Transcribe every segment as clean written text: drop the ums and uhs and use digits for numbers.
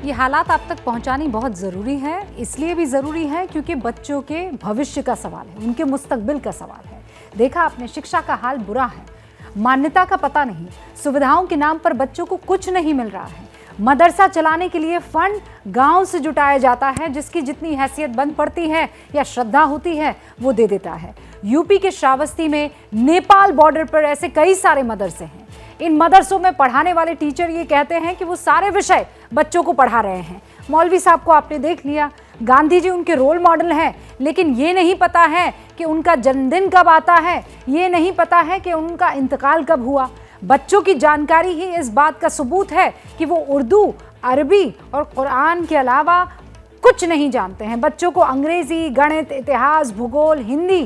ये हालात आप तक पहुंचानी बहुत ज़रूरी है। इसलिए भी ज़रूरी है क्योंकि बच्चों के भविष्य का सवाल है, उनके मुस्तकबिल का सवाल है। देखा आपने, शिक्षा का हाल बुरा है, मान्यता का पता नहीं, सुविधाओं के नाम पर बच्चों को कुछ नहीं मिल रहा है। मदरसा चलाने के लिए फंड गांव से जुटाया जाता है, जिसकी जितनी हैसियत बन पड़ती है या श्रद्धा होती है वो दे देता है। यूपी के श्रावस्ती में नेपाल बॉर्डर पर ऐसे कई सारे मदरसे हैं। इन मदरसों में पढ़ाने वाले टीचर ये कहते हैं कि वो सारे विषय बच्चों को पढ़ा रहे हैं। मौलवी साहब को आपने देख लिया, गांधी जी उनके रोल मॉडल हैं, लेकिन ये नहीं पता है कि उनका जन्मदिन कब आता है, ये नहीं पता है कि उनका इंतकाल कब हुआ। बच्चों की जानकारी ही इस बात का सबूत है कि वो उर्दू, अरबी और कुरान के अलावा कुछ नहीं जानते हैं। बच्चों को अंग्रेजी, गणित, इतिहास, भूगोल, हिंदी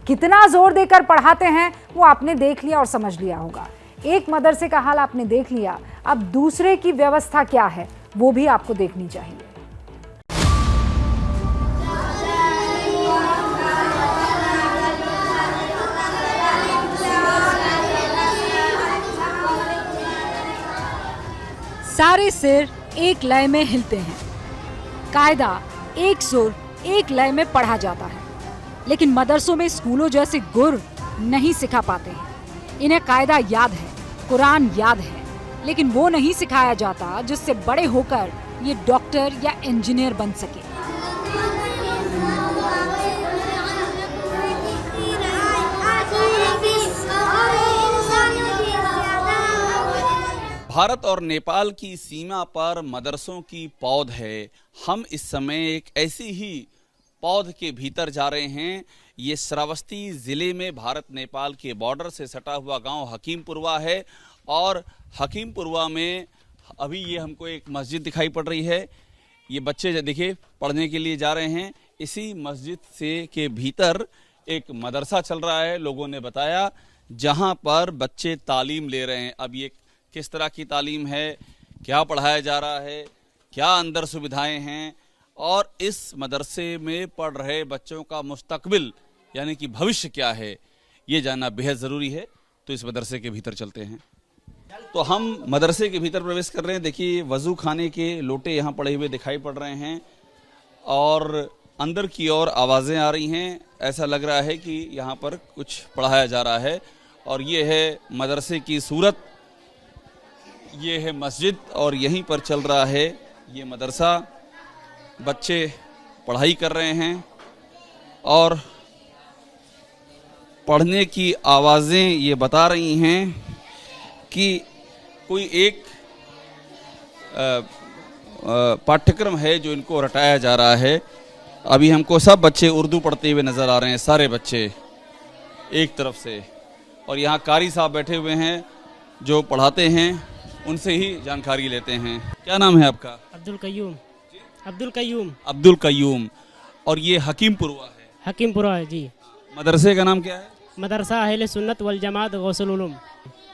कितना जोर देकर पढ़ाते हैं वो आपने देख लिया और समझ लिया होगा। एक मदरसे का हाल आपने देख लिया, अब दूसरे की व्यवस्था क्या है वो भी आपको देखनी चाहिए। सारे सिर एक लय में हिलते हैं, कायदा एक सुर एक लय में पढ़ा जाता है, लेकिन मदरसों में स्कूलों जैसे गुर नहीं सिखा पाते हैं। इन्हें कायदा याद है, कुरान याद है, लेकिन वो नहीं सिखाया जाता जिससे बड़े होकर ये डॉक्टर या इंजीनियर बन सके। भारत और नेपाल की सीमा पर मदरसों की पौध है। हम इस समय एक ऐसी ही पौध के भीतर जा रहे हैं। ये श्रावस्ती ज़िले में भारत नेपाल के बॉर्डर से सटा हुआ गांव हकीमपुरवा है और हकीमपुरवा में अभी ये हमको एक मस्जिद दिखाई पड़ रही है। ये बच्चे देखिए पढ़ने के लिए जा रहे हैं। इसी मस्जिद से के भीतर एक मदरसा चल रहा है, लोगों ने बताया, जहां पर बच्चे तालीम ले रहे हैं। अब ये किस तरह की तालीम है, क्या पढ़ाया जा रहा है, क्या अंदर सुविधाएं हैं और इस मदरसे में पढ़ रहे बच्चों का मुस्तकबिल यानी कि भविष्य क्या है, ये जानना बेहद ज़रूरी है। तो इस मदरसे के भीतर चलते हैं। तो हम मदरसे के भीतर प्रवेश कर रहे हैं। देखिए वज़ू खाने के लोटे यहाँ पड़े हुए दिखाई पड़ रहे हैं और अंदर की ओर आवाज़ें आ रही हैं। ऐसा लग रहा है कि यहाँ पर कुछ पढ़ाया जा रहा है और ये है मदरसे की सूरत, ये है मस्जिद और यहीं पर चल रहा है ये मदरसा। बच्चे पढ़ाई कर रहे हैं और पढ़ने की आवाज़ें ये बता रही हैं कि कोई एक पाठ्यक्रम है जो इनको रटाया जा रहा है। अभी हमको सब बच्चे उर्दू पढ़ते हुए नज़र आ रहे हैं, सारे बच्चे एक तरफ से, और यहाँ कारी साहब बैठे हुए हैं जो पढ़ाते हैं, उनसे ही जानकारी लेते हैं। क्या नाम है आपका? अब्दुल कयूम। अब्दुल कयूम। अब्दुल कयूम। और ये हकीमपुरवा है? हकीमपुरा है जी। मदरसे का नाम क्या है? मदरसा अहले सुन्नत वल जमात गौसुल उलूम।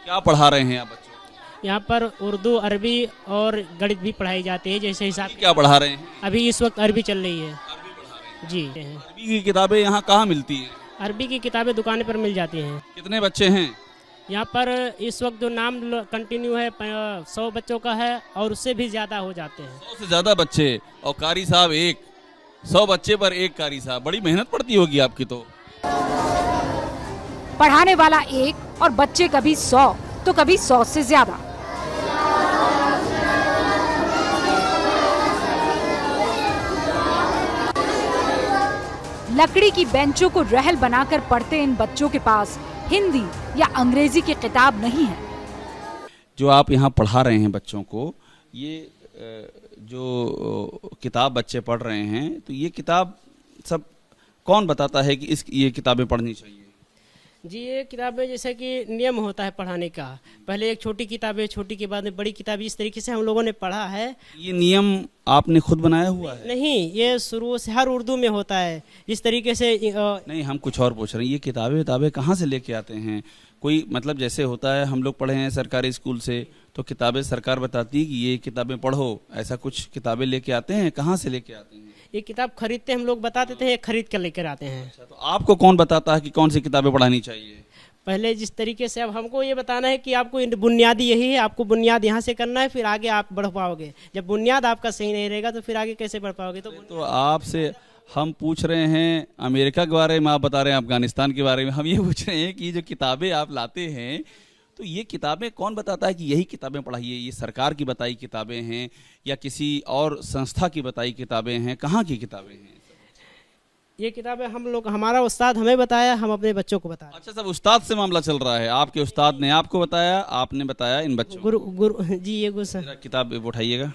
क्या पढ़ा रहे हैं आप बच्चों को? यहाँ पर उर्दू, अरबी और गणित भी पढ़ाई जाती है। जैसे हिसाब क्या पढ़ा रहे हैं? अभी इस वक्त अरबी चल रही है। अरबी पढ़ा रहे हैं जी। अरबी की किताबें यहाँ कहाँ मिलती हैं? अरबी की किताबें दुकान पर मिल जाती हैं। कितने बच्चे हैं यहाँ पर? इस वक्त जो नाम कंटिन्यू है 100 बच्चों का है और उससे भी ज़्यादा हो जाते हैं। 100 से ज़्यादा बच्चे और कारी साहब एक। 100 बच्चे पर एक कारी साहब, बड़ी मेहनत पड़ती होगी आपकी। तो पढ़ाने वाला एक और बच्चे कभी 100 तो कभी 100 से ज्यादा। लकड़ी की बेंचों को रहल बनाकर पढ़ते इन बच्चों के पास हिंदी या अंग्रेजी की किताब नहीं है। जो आप यहाँ पढ़ा रहे हैं बच्चों को, ये जो किताब बच्चे पढ़ रहे हैं, तो ये किताब सब कौन बताता है कि ये किताबें पढ़नी चाहिए? जी, ये किताबें जैसे कि नियम होता है पढ़ाने का। पहले एक छोटी किताबें, छोटी के बाद में बड़ी किताब, इस तरीके से हम लोगों ने पढ़ा है। ये नियम आपने खुद बनाया हुआ है? नहीं, ये शुरू से हर उर्दू में होता है इस तरीके से। नहीं, हम कुछ और पूछ रहे हैं। ये किताबें कहाँ से लेके आते हैं? कोई मतलब जैसे होता है, हम लोग पढ़े हैं सरकारी स्कूल से, तो किताबें सरकार बताती है कि ये किताबें पढ़ो, ऐसा कुछ किताबें लेके आते हैं? कहाँ से लेके आते हैं? ये किताब खरीदते हम लोग बता देते हैं, खरीद कर लेकर आते हैं। अच्छा, तो आपको कौन बताता है कि कौन सी किताबें पढ़ानी चाहिए? पहले जिस तरीके से अब हमको ये बताना है कि आपको बुनियादी यही है, आपको बुनियाद यहाँ से करना है, फिर आगे आप बढ़ पाओगे। जब बुनियाद आपका सही नहीं रहेगा तो फिर आगे कैसे बढ़ पाओगे। तो आपसे हम पूछ रहे हैं अमेरिका के बारे में, आप बता रहे हैं अफगानिस्तान के बारे में। हम ये पूछ रहे हैं कि ये जो किताबें आप लाते हैं, तो ये किताबें कौन बताता है कि यही किताबें पढ़ाइए? ये सरकार की बताई किताबें हैं या किसी और संस्था की बताई किताबें हैं? कहाँ की किताबें हैं? ये किताबें हम लोग, हमारा उस्ताद हमें बताया, हम अपने बच्चों को बताया। अच्छा, सब उस्ताद से मामला चल रहा है। आपके उस्ताद ने आपको बताया, आपने बताया इन बच्चों को। गुरु जी, ये गुरु सर। जरा किताब उठाइएगा,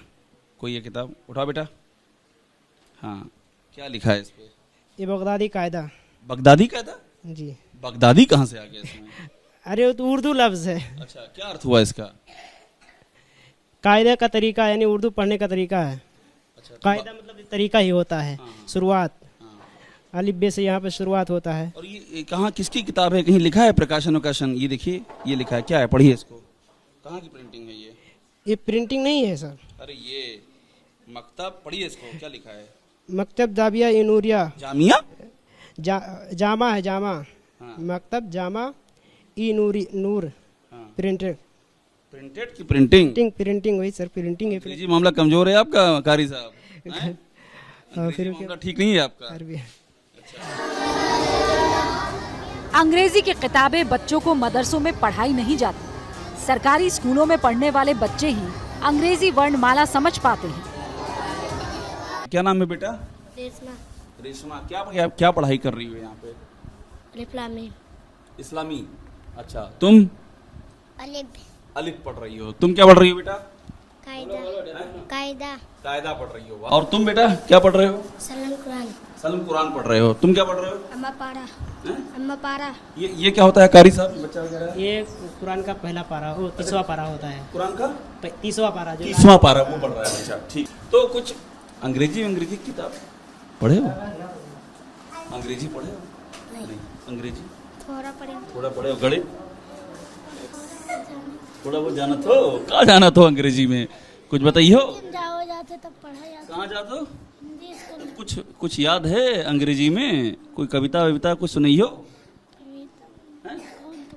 कोई ये किताब उठाओ बेटा। हाँ, क्या लिखा है इस पे? ये बगदादी कायदा। बगदादी कायदा? जी। बगदादी कहाँ से आ गया इसमें? अरे वो तो उर्दू लफ्ज है। अच्छा, क्या अर्थ हुआ इसका? कायदे का तरीका, यानी उर्दू पढ़ने का तरीका है। अच्छा, कायदा मतलब तरीका ही होता है, शुरुआत। अलिफ बे से यहाँ पे शुरुआत होता है। और ये कहाँ, किसकी किताब है? कहीं लिखा है प्रकाशन वकाशन? ये देखिए, ये लिखा है, क्या है? पढ़िए इसको। कहाँ की प्रिंटिंग है ये? ये प्रिंटिंग नहीं है सर। अरे ये मकतब, पढ़िए इसको, क्या लिखा है? मकतब जाबिया ई नूरिया। जामिया? जामा है, जामा। हाँ। मकतब जामा ई नूरी, नूर। हाँ। प्रिंटेड प्रिंटेड की प्रिंटिंग? प्रिंटिंग वही सर, प्रिंटिंग है। अंग्रेजी मामला कमजोर है आपका कारी साहब, हैं? फिर अंग्रेजी मामला ठीक नहीं है आपका। अरबी। अंग्रेजी की किताबें बच्चों को मदरसों में पढ़ाई नहीं जाती। सरकारी स्कूलों में पढ़ने वाले बच्चे ही अंग्रेजी वर्णमाला समझ पाते हैं। क्या नाम है बेटा? रेशमा। रेशमा, क्या पढ़ाई कर रही हो यहाँ पे? इस्लामी। इस्लामी। अच्छा, तुम? अलिफ पढ़ रही हो। तुम क्या पढ़ रही हो बेटा? कायदा। कायदा पढ़ रही हो। और तुम बेटा क्या पढ़ रहे हो? सलम कुरान। सलम कुरान पढ़ रहे हो। तुम क्या पढ़ रहे हो? अम्मा पारा। हैं? अम्मा पारा। ये क्या होता है कारी साहब? बच्चा वगैरह ये कुरान का पहला पारा, वो 30वां पारा होता है। कुरान का 30वां पारा, जो 30वां पारा वो पढ़ रहा है। अच्छा, ठीक। तो कुछ अंग्रेजी किताब पढ़े हो? अंग्रेजी पढ़े हो? नहीं। अंग्रेजी थोड़ा पढ़े हो? गणित थोड़ा बहुत जाना तो? कहाँ जाना तो अंग्रेजी में? कुछ बताइए। जाते तब पढ़ा जाता। कहाँ जाते हो? कुछ याद है अंग्रेजी में? कोई कविता वविता कुछ सुनी हो?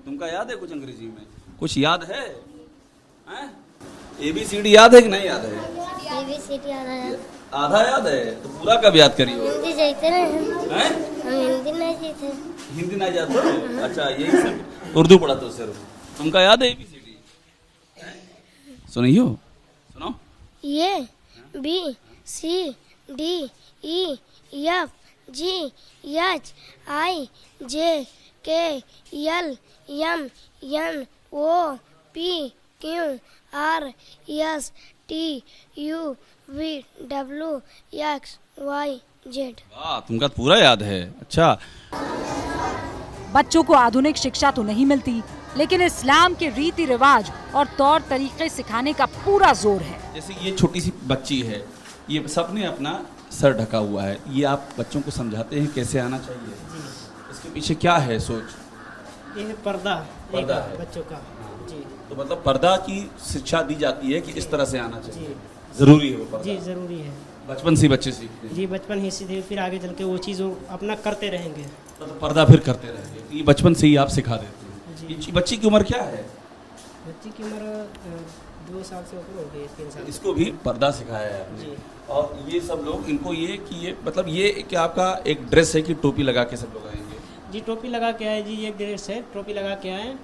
तुमका याद है कुछ अंग्रेजी में? कुछ याद है? ABCD याद है कि नहीं याद है? ABCD आधा याद है तो पूरा कब याद करियो? हिंदी जाते ना हैं? हम हिंदी नहीं जाते। हिंदी नहीं जाते हो? अच्छा, यही सिर्फ उर्दू पढ़ा तो सिर्फ। तुमका याद है ABCD? सुनियो, सुनो। A B C D E F G H I J K L M N O P Q R S T U V W X Y Z। वाह, तुमका पूरा याद है। अच्छा, बच्चों को आधुनिक शिक्षा तो नहीं मिलती, लेकिन इस्लाम के रीति रिवाज और तौर तरीके सिखाने का पूरा जोर है। जैसे ये छोटी सी बच्ची है, ये सबने अपना सर ढका हुआ है, ये आप बच्चों को समझाते हैं कैसे आना चाहिए? इसके पीछे क्या है सोच? ये है पर्दा है बच्चों का। जी। तो मतलब पर्दा की शिक्षा दी जाती है कि इस तरह से आना चाहिए। जरूरी है वो पर्दा? जी, जरूरी है। बचपन से बच्चे सीखते हैं? जी, बचपन ही सीधे, फिर आगे चल के वो चीज़ अपना करते रहेंगे। तो पर्दा फिर करते रहेंगे। ये बचपन से ही आप सिखा देते हैं। ये बच्ची की उम्र क्या है? बच्ची की उम्र 2 साल से ऊपर हो गई, 3 साल। इसको भी पर्दा सिखाया है आपने? जी। और ये सब लोग इनको ये कि ये मतलब ये क्या आपका एक ड्रेस है कि टोपी लगा के सब लोग आएंगे? जी, टोपी लगा के आए जी, ये ड्रेस है, टोपी लगा के आए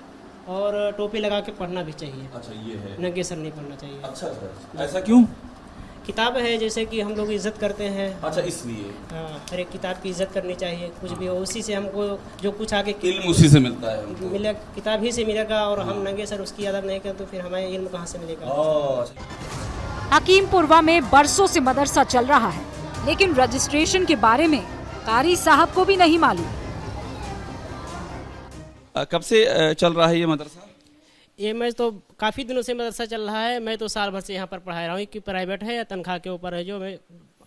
और टोपी लगा के पढ़ना भी चाहिए। अच्छा, ये है। नंगे सर नहीं पढ़ना चाहिए। अच्छा, ऐसा क्यों? किताब है, जैसे कि हम लोग इज्जत करते हैं। अच्छा, इसलिए। हाँ, हर एक किताब की इज्जत करनी चाहिए। कुछ भी हो, उसी से हमको जो कुछ आगे इल्म उसी से मिलता है हमको। मिले, किताब ही से मिलेगा। और हम नंगे सर उसकी अदब नहीं करें तो फिर हमें इल्म कहाँ से मिलेगा? हकीमपुरवा में बरसों से मदरसा चल रहा है, लेकिन रजिस्ट्रेशन के बारे में कारी साहब को भी नहीं मालूम। कब से चल रहा है ये मदरसा? ये मैं तो काफ़ी दिनों से मदरसा चल रहा है। मैं तो साल भर से यहाँ पर पढ़ा रहा हूँ कि प्राइवेट है या तनख्वाह के ऊपर है, जो मैं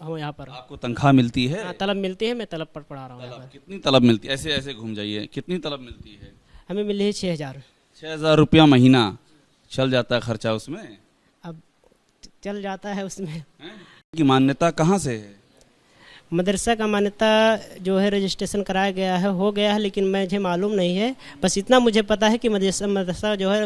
हम यहाँ पर। आपको तनख्वाह मिलती है? हाँ, तलब मिलती है, मैं तलब पर पढ़ा रहा हूँ यहाँ पर। कितनी तलब मिलती है? ऐसे ऐसे घूम जाइए, कितनी तलब मिलती है? हमें मिली है 6,000। 6,000 रुपया महीना चल जाता है खर्चा उसमें? अब चल जाता है उसमें। की मान्यता कहाँ से है? मदरसा का मान्यता जो है रजिस्ट्रेशन कराया गया है, हो गया है, लेकिन मुझे मालूम नहीं है। बस इतना मुझे पता है कि मदरसा जो है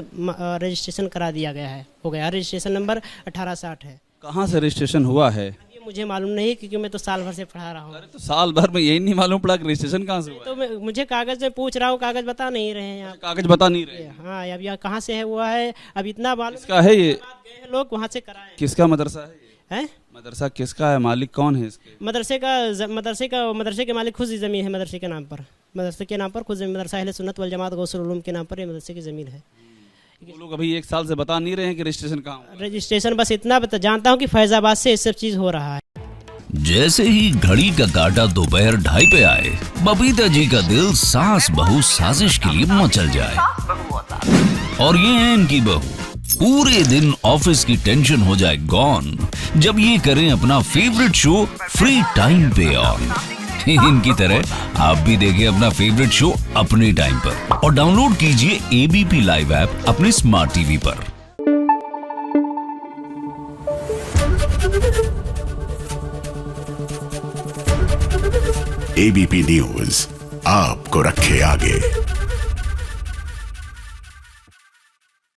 रजिस्ट्रेशन करा दिया गया है, हो गया। रजिस्ट्रेशन नंबर 1860 है। कहाँ से रजिस्ट्रेशन हुआ है? ये मुझे मालूम नहीं, क्योंकि मैं तो साल भर से पढ़ा रहा हूँ। अरे तो साल भर में यही नहीं मालूम पड़ा कि रजिस्ट्रेशन कहाँ से हुआ है? तो मुझे कागज़ में पूछ रहा हूँ, कागज़ बता नहीं रहे हैं आप। कागज बता नहीं रहे। हाँ, अब यहाँ कहाँ से है हुआ है, अब इतना मालूम किसका है ये? गए हैं लोग वहाँ से कराए किसका मदरसा है ये? हैं। मदरसा किसका है? मालिक कौन है इसके? मदरसे के मालिक खुद ही ज़मीन है मदरसे के नाम पर। मदरसे के नाम पर खुद मदरसा अहले सुन्नत वल जमात गौसुल उलूम के नाम पर ये मदरसे की ज़मीन है। वो लोग अभी 1 साल से बता नहीं रहे हैं कि रजिस्ट्रेशन कहाँ हुआ? रजिस्ट्रेशन बस इतना जानता हूँ कि फैज़ाबाद से ये सब चीज़ हो रहा है। जैसे ही घड़ी का काटा दोपहर 2:30 पे आए, बबीता जी का दिल सास बहू साजिश के लिए मचल जाए। और ये है इनकी बहू, पूरे दिन ऑफिस की टेंशन हो जाए गॉन जब ये करें अपना फेवरेट शो फ्री टाइम पे ऑन। इनकी तरह आप भी देखें अपना फेवरेट शो अपने टाइम पर और डाउनलोड कीजिए एबीपी लाइव ऐप अपने स्मार्ट टीवी पर। एबीपी न्यूज आपको रखे आगे।